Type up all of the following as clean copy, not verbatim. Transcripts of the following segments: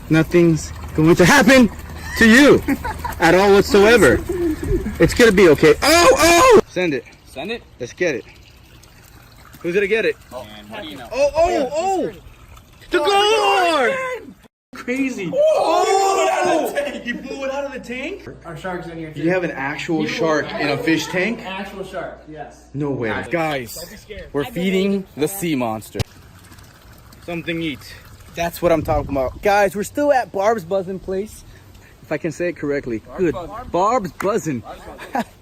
Nothing's going to happen to you at all whatsoever. It's gonna be okay. Oh! Send it. Send it? Let's get it. Who's gonna get it? Oh, man, what do you know? Oh! The guard! Crazy. Oh! He blew it out of the tank? Our shark's in here too. You have an actual shark in a fish tank? Actual shark, yes. No way. Guys, we're feeding the sea monster something eat. That's what I'm talking about. Guys, we're still at Barb's Buzzin' place. If I can say it correctly. Good. Barb's Buzzin'.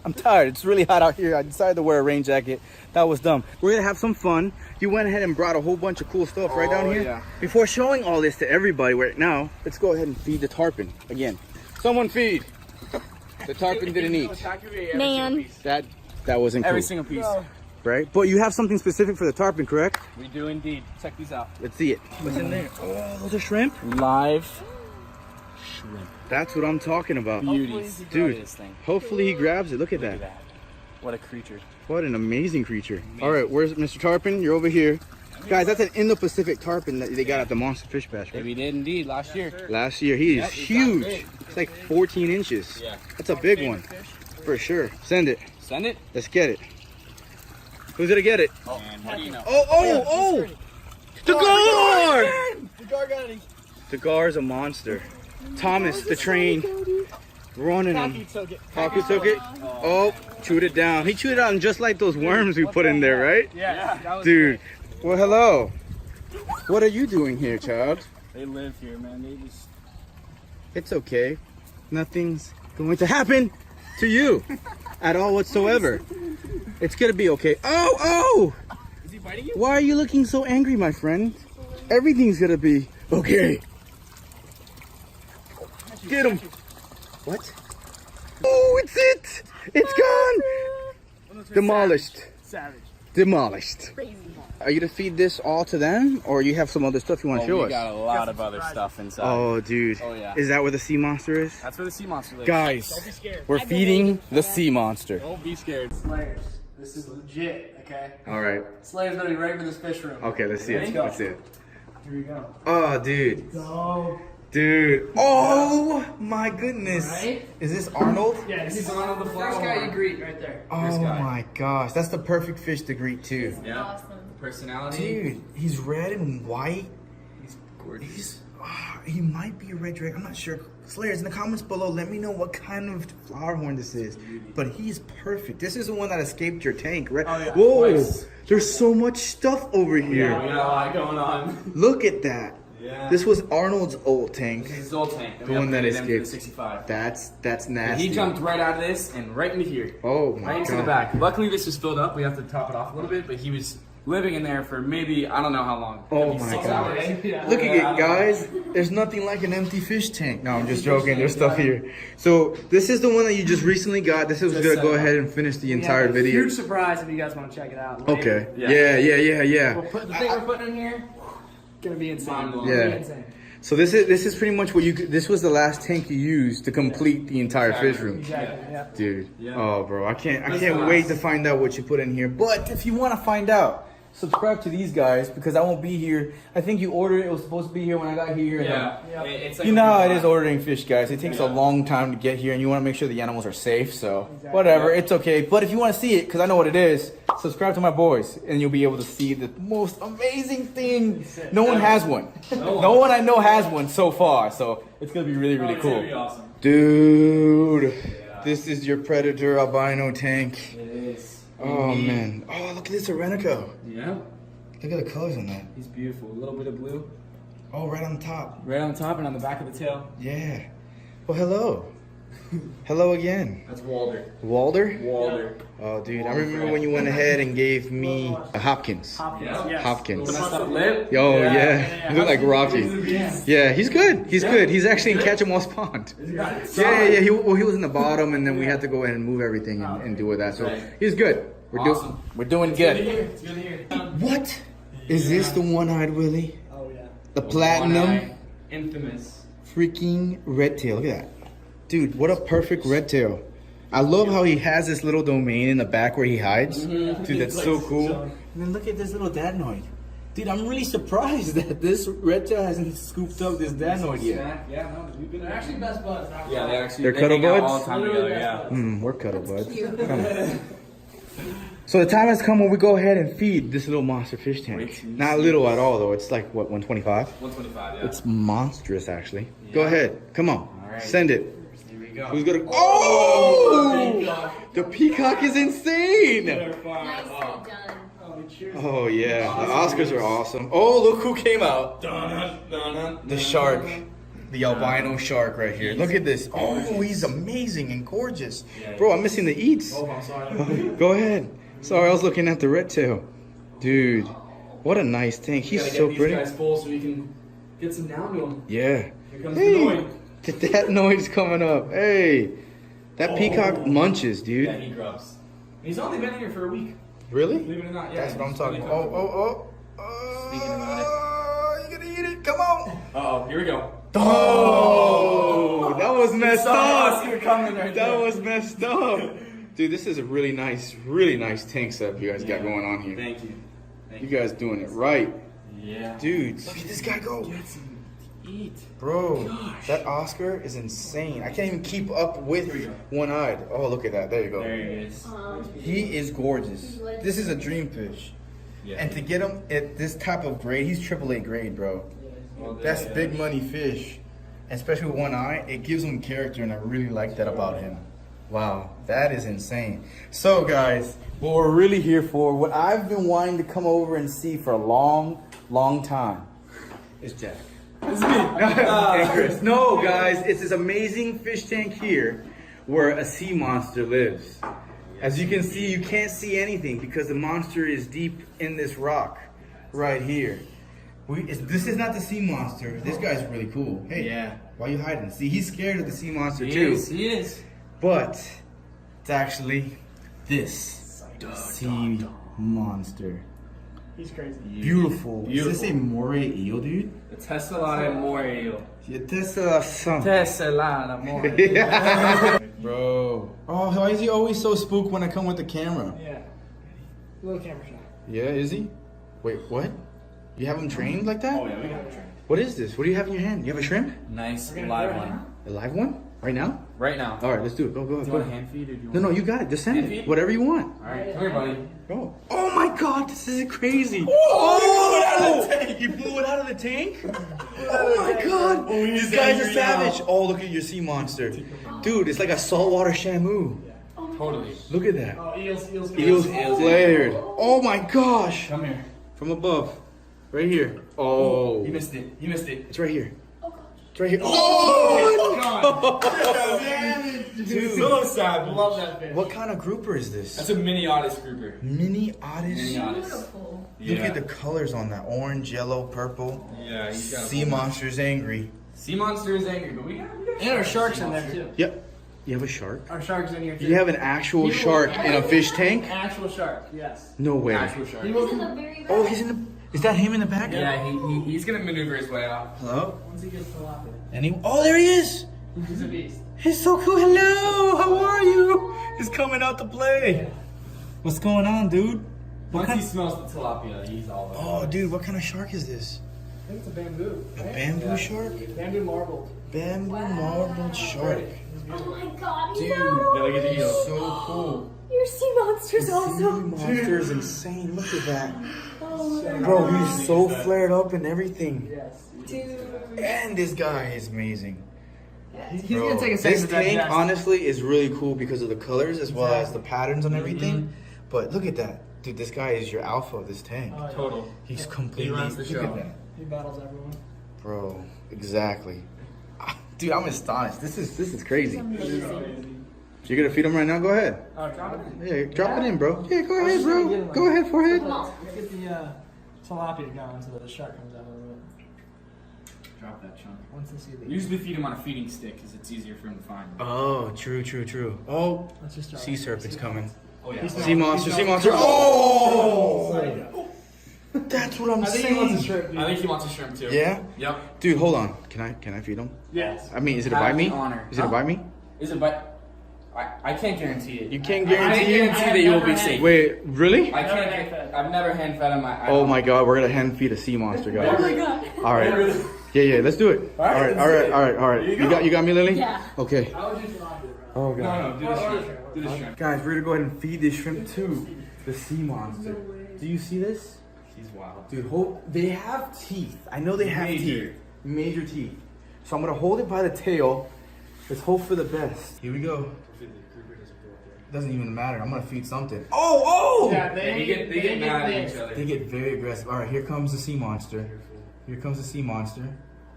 I'm tired. It's really hot out here. I decided to wear a rain jacket. That was dumb. We're gonna have some fun. You went ahead and brought a whole bunch of cool stuff right down here. Yeah. Before showing all this to everybody right now, let's go ahead and feed the tarpon again. Someone feed. The tarpon didn't eat. Man. That wasn't cool. Every single piece. Right? But you have something specific for the tarpon, correct? We do indeed. Check these out. Let's see it. What's in there? Oh, those are shrimp? Live shrimp. That's what I'm talking about. Beauties. Dude, This thing. hopefully he grabs it. Look at Look at that. that. What a creature. What an amazing creature. All right, where's Mr. Tarpon? You're over here. Guys, that's an Indo-Pacific tarpon that they got at the Monster Fish Bash, right? We did indeed last year. Last year. He is huge. It's like 14 inches. Yeah. That's a big one. For sure. Send it. Send it? Let's get it. Who's gonna get it? Oh, man, what do you know? Oh! The guard! The guard got it. The guard's a monster. Thomas, the train, running him. Kaku took it. Oh, chewed it down. He chewed it down just like those worms we put in there, right? Yeah. That was Dude, well, hello. What are you doing here, child? They live here, man. They just... It's okay. Nothing's going to happen to you at all whatsoever. It's gonna be okay. Oh! Is he biting you? Why are you looking so angry, my friend? Everything's gonna be okay. Get him. What? Oh, it's it. It's gone. Demolished. Savage. Demolished. Are you to feed this all to them, or you have some other stuff you want to show We us? got a lot of other stuff inside. Oh, dude. Oh, yeah. Is that where the sea monster is? That's where the sea monster lives. Guys, Don't be scared. we're feeding the sea monster. Don't be scared. Slayers. This is legit, okay? All right. Slayer's gonna be right for this fish room. Okay, let's see Let's it. go. Let's see it. Here we go. Oh, dude. Go. Dude. Oh, my goodness. Right? Is this Arnold? Yeah, he's on the first guy you greet right there. Oh, guy. my gosh. That's the perfect fish to greet, too. Yeah. Awesome. Personality. Dude, he's red and white. He's gorgeous. He might be a red dragon. I'm not sure. Slayers, in the comments below, let me know what kind of flower horn this is. But he's perfect. This is the one that escaped your tank, right? Oh, yeah. Whoa, Twice. there's so much stuff over here. Yeah, we got a lot going on. Look at that. Yeah. This was Arnold's old tank. This is his old tank. The one that upgraded him to the escaped. 65. That's And nasty. he jumped right out of this and right into here. Oh my Right into god. the back. Luckily, this is filled up. We have to top it off a little bit, but he was living in there for maybe, I don't know how long. Oh Maybe my 6 god. hours. Look at it, guys. There's nothing like an empty fish tank. No, I'm just joking. There's stuff here. So this is the one that you just recently got. This is gonna go ahead and finish the entire video. Huge surprise if you guys want to check it out. Okay. Yeah. Yeah. The thing we're putting in here, gonna be insane. Mind-blowing. Gonna be Yeah. insane. So this is pretty much what you. This was the last tank you used to complete the entire fish room, Exactly. Yeah. dude. Yeah. Oh, bro, I can't That's wait nice. to find out what you put in here. But if you want to find out, subscribe to these guys because I won't be here. I think you ordered it. It was supposed to be here when I got here. And Yeah. Yeah. It's like you know how it is a ordering fish, guys. It takes a Yeah. long time to get here, and you want to make sure the animals are safe. So Exactly. whatever, it's okay. But if you want to see it, because I know what it is, subscribe to my boys, and you'll be able to see the most amazing thing. No one has one. No one I know has one so far. So it's gonna be really, really cool. Be awesome. Dude, this is your predator albino tank. It is. Oh Indeed. man. Oh, look at this Arenico. Yeah. Look at the colors on that. He's beautiful. A little bit of blue. Oh, right on top. Right on the top and on the back of the tail. Yeah. Well, hello. Hello again. That's Walder. Walder? Walder. Oh, dude, I remember when you went ahead and gave me a Hopkins. Hopkins. Yeah. Yes. Hopkins. Messed up lip. Yo, yeah. You look like Rocky. Yeah, he's good. He's good. He's actually in Catch-em-all's pond. Yeah. He was in the bottom, and then we had to go ahead and move everything and do with that. So he's good. Awesome. We're doing It's good to good. hear. It's good to hear. What? Is this the one-eyed Willie? Oh yeah. The platinum One-eye, infamous. freaking red tail. Look at that. Dude, what a perfect red tail. I love how he has this little domain in the back where he hides. Dude, that's so cool. And then look at this little dadnoid. Dude, I'm really surprised that this red tail hasn't scooped up this danoid yet. Yeah, no, we've been They're actually best buds. Yeah, they actually. They're they cuddle hang out buds? all the time together. Yeah. We're cuddle buds. Come on. So the time has come when we go ahead and feed this little monster fish tank. Not little at all though. It's like what, 125? 125. Yeah. It's monstrous actually. Go ahead. Come on. right. Send it. Here we go. Who's gonna? Oh! The peacock is insane. Nicely done. Oh yeah, the Oscars are awesome. Oh, look who came out. The shark. The albino shark right here. Look at this. Oh, he's amazing and gorgeous. Bro, I'm missing the eats. Oh, I'm sorry. Go ahead. Sorry, I was looking at the red tail. Dude, what a nice tank. He's so These pretty. guys full so we can get some down to them. Yeah. Here comes Hey, the noise. that noise coming up. Hey, that peacock munches, dude. Yeah, he grubs. He's only been here for a week. Really? Believe it or not. Yeah. That's what I'm he's talking really about. comfortable. Speaking about it. You gonna eat it? Come on. Uh-oh, here we go. Oh, that was messed I see up. it coming right That there. was messed up. Dude, this is a really nice tank setup you guys got going on here. Thank you. Thank You guys doing it right. Yeah. Dude, look at this guy go. Get some to eat. Bro, Gosh. that Oscar is insane. I can't even keep up with one-eyed. Oh, look at that. There you go. There he is. He is gorgeous. This is a dream fish. Yeah. And to get him at this type of grade, he's AAA grade, bro. Well, That's big money fish. And especially with one eye, it gives him character, and I really like that about him. Wow, that is insane. So guys, what we're really here for, what I've been wanting to come over and see for a long time, is Jack. It's me. And Chris. No, guys, it's this amazing fish tank here where a sea monster lives. As you can see, you can't see anything because the monster is deep in this rock right here. This is not the sea monster. This guy's really cool. Hey, Yeah. why you hiding? See, he's scared of the sea monster He too. is. He is. But it's actually this sea monster. He's crazy. Beautiful. Is this a moray eel, dude? The Tesla Memorial. Yeah, this something. Tesla Memorial. Bro. Oh, why is he always so spooked when I come with the camera? Yeah. Little camera shot. Yeah, is he? Wait, what? You have him trained like that? Oh yeah, we got it trained. What is this? What do you have in your hand? You have a shrimp? Nice We're gonna live throw it one. now? A live one? Right now? Right now. All right, let's do it. Go, go, Do you go. want a hand feed or do you No, want? no, you got it. Just send Hand it. feed? Whatever you want. All right, come here, buddy. Go. Oh my God, this is crazy. Oh, he blew it out of the tank? Oh my God. These guys are savage. Oh, look at your sea monster. Dude, it's like a saltwater shamu. Totally. Look at that. Oh, eels. Eels flared. Oh my gosh. Come here. From above. Right here. Oh. You missed it. You missed it. It's right here. It's right here. Oh! Dude, So sad. Love that fish. what kind of grouper is this? That's a mini otis grouper. Mini otis. Mini otis. Beautiful. Look at the colors on that. Orange, yellow, purple. Yeah, he's got. Sea monster's angry. Sea monster is angry, but we got. And our shark's in there too. Yep. You have a shark? Our shark's in here too. You have an actual shark in a fish tank? Actual shark, yes. No way. Actual shark. He He's will in the very back. Oh, he's in the. Is that him in the back? Yeah, he's gonna maneuver his way out. Hello? once he gets tilapia. Oh, there he is. He's a beast. He's so cool. Hello. How are you? He's coming out to play. What's going on, dude? Once he smells the tilapia, he's all over. Oh, dude, what kind of shark is this? I think it's a bamboo. A Right? bamboo shark? Bamboo marbled. Bamboo marbled shark. Oh my God, Dude, no. look at the he's eel. so cool. Your sea monster's awesome. Monster is insane. Look at that. Oh my Bro, God. he's so flared up and everything. Yes. Dude. And this guy is amazing. He's Bro, gonna take a second this to tank digest. honestly is really cool because of the colors as well as the patterns and everything. But look at that. Dude, this guy is your alpha of this tank. Oh, yeah. Total. He's completely. He runs the look show. at that. He battles everyone. Bro, exactly. Dude, I'm astonished. This is crazy. Amazing. You're gonna feed him right now? Go ahead. Oh, drop it in. Yeah, drop it in, bro. Yeah, go ahead, just gonna get bro. him Go ahead, forehead. Come on. Let's get the tilapia going so that the shark comes out of it. Drop that chunk. Once they see the Usually feed him on a feeding stick because it's easier for him to find. Oh, true. Oh, Let's just start. sea serpent's coming. Oh yeah. Sea monster, sea monster. Oh! Oh! That's what I'm I think he wants a saying. shrimp. I think he wants a shrimp too. Yeah? Yep. Dude, hold on. Can I feed him? Yes. I mean, is it a Have bite me? the honor. Is it a bite me? Is it bite? I can't guarantee it. You can't I guarantee can't it? guarantee that you will be safe. Wait, really? I Never can't. hand-fed. I've never hand-fed on my. Oh my god, we're gonna hand feed a sea monster, guys. Oh my god. All right. Yeah, let's do it. All right, all right. You got me, Lily? Yeah. Okay. I would do tilapia, bro. Oh god. No, do the shrimp. Do the shrimp. Guys, we're gonna go ahead and feed this shrimp to the sea monster. Do you see this? He's wild. Dude, they have teeth. I know they have teeth. Major teeth. So I'm gonna hold it by the tail. Let's hope for the best. Here we go. Doesn't even matter. I'm gonna feed something. Oh! Yeah, They get mad at each other. They get very aggressive. All right, here comes the sea monster. Here comes the sea monster.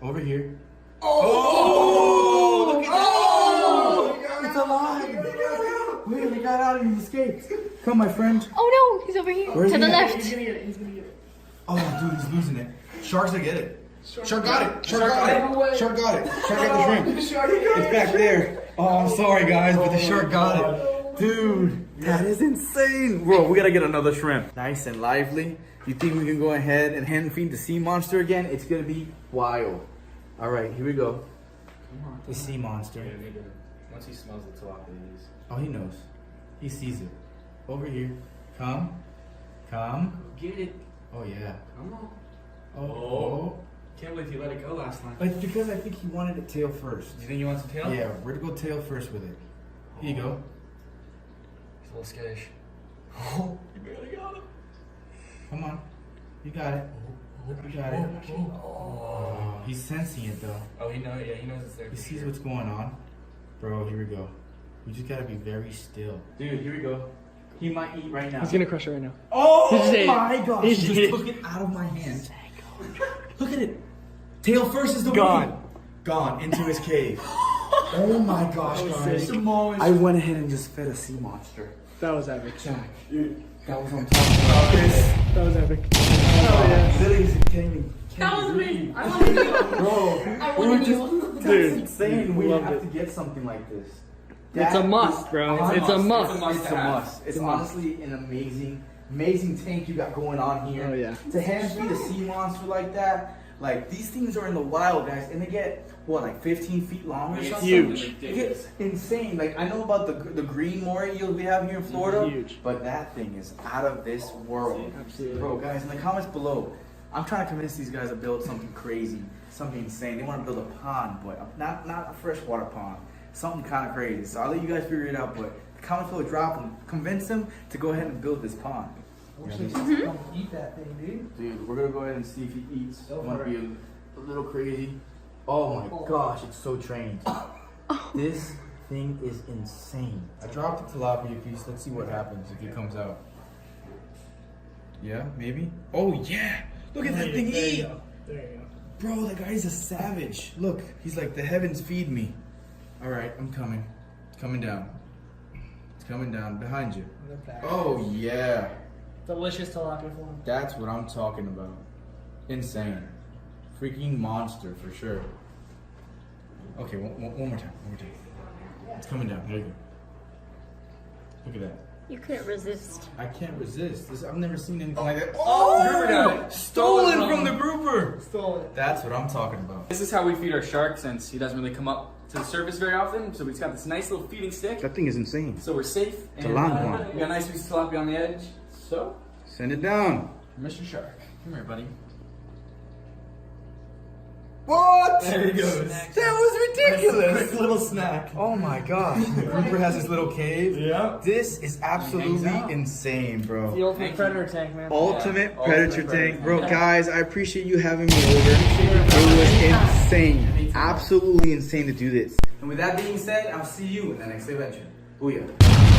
Over here. Oh! Look at that! It's alive! Wait, he got out and he escaped. Come, my friend. Oh no, he's over here. Where's To he the at? left. He's gonna get it. He's gonna get it. Oh, dude, he's losing it. Shark's gonna get it. Shark got it. Shark got it. Shark got it. Shark got the shrimp. It's back there. Oh, I'm sorry, guys, but the shark got it. Dude, that is insane. Bro, we gotta get another shrimp. Nice and lively. You think we can go ahead and hand feed the sea monster again? It's gonna be wild. All right, here we go. The sea monster. Once he smells the tilapia, he's. Oh, he knows. He sees it. Over here. Come. Get it. Oh, yeah. Come on. Oh. Can't believe you let it go last time. It's because I think he wanted it tail first. Do you think you want some tail? Yeah, we're gonna go tail first with it. Here you go. He's a little skittish. Oh, you barely got him. Come on. You got it. You got it. Oh, he's sensing it though. Oh, he knows. Yeah, he knows it's there. He sees what's going on. Bro, here we go. We just gotta be very still. Dude, here we go. He might eat right now. He's gonna crush it right now. Oh He just ate it. my gosh. He He just just ate it. took it out of my hand. Look at it. Tail first is the Gone. winning. Gone into his cave. Oh my gosh, guys. sick. I went ahead and just fed a sea monster. That was epic. Jack, that was what I'm talking about. That was epic. Lily's can't That was breathe. me. I wanted you. Bro, I we were wanted just, you. that's Dude, insane. We loved have it. to get something like this. It's a That must, is bro. a It's a must. It's a must. It's honestly an amazing tank you got going on here. Oh, yeah. To hand feed a sea monster like that, like these things are in the wild, guys, and they get what, like 15 feet long or It's something. huge. It gets insane. Like I know about the green moray eels we have here in Florida, Huge. but that thing is out of this world. Absolutely. Bro, guys, in the comments below, I'm trying to convince these guys to build something crazy, something insane. They want to build a pond, but not a freshwater pond, something kind of crazy. So I'll let you guys figure it out, but the comments below, drop them, convince them to go ahead and build this pond. Come eat that thing, dude. Dude, we're gonna go ahead and see if he eats. It might be a little crazy. Oh my gosh, it's so trained. This thing is insane. I dropped the tilapia piece. Let's see what happens if he comes out. Yeah, maybe. Oh yeah, look at that thing eat. There you Bro, that guy's a savage. Look, he's like, the heavens feed me. All right, I'm coming. It's coming down. It's coming down behind you. go. Oh yeah. Delicious tilapia form. That's what I'm talking about. Insane. Freaking monster for sure. Okay, one more time. One more time. It's coming down. There you go. Look at that. You couldn't resist. I can't resist. I've never seen anything like that. Grouper got it. Stolen from the grouper. Stole it. That's what I'm talking about. This is how we feed our shark since he doesn't really come up to the surface very often. So we've got this nice little feeding stick. That thing is insane. So we're safe. It's a long one. We got a nice piece of tilapia on the edge. So, Send it down. Mr. Shark, come here, buddy. What? There he goes. That was ridiculous. Quick little snack. Oh my gosh. The grouper has his little cave. Yeah. This is absolutely out. insane, bro. The ultimate predator tank, man. Ultimate Yeah, predator ultimate tank. predator. Bro, guys, I appreciate you having me over. It was insane. Absolutely insane to do this. And with that being said, I'll see you in the next adventure. Booyah.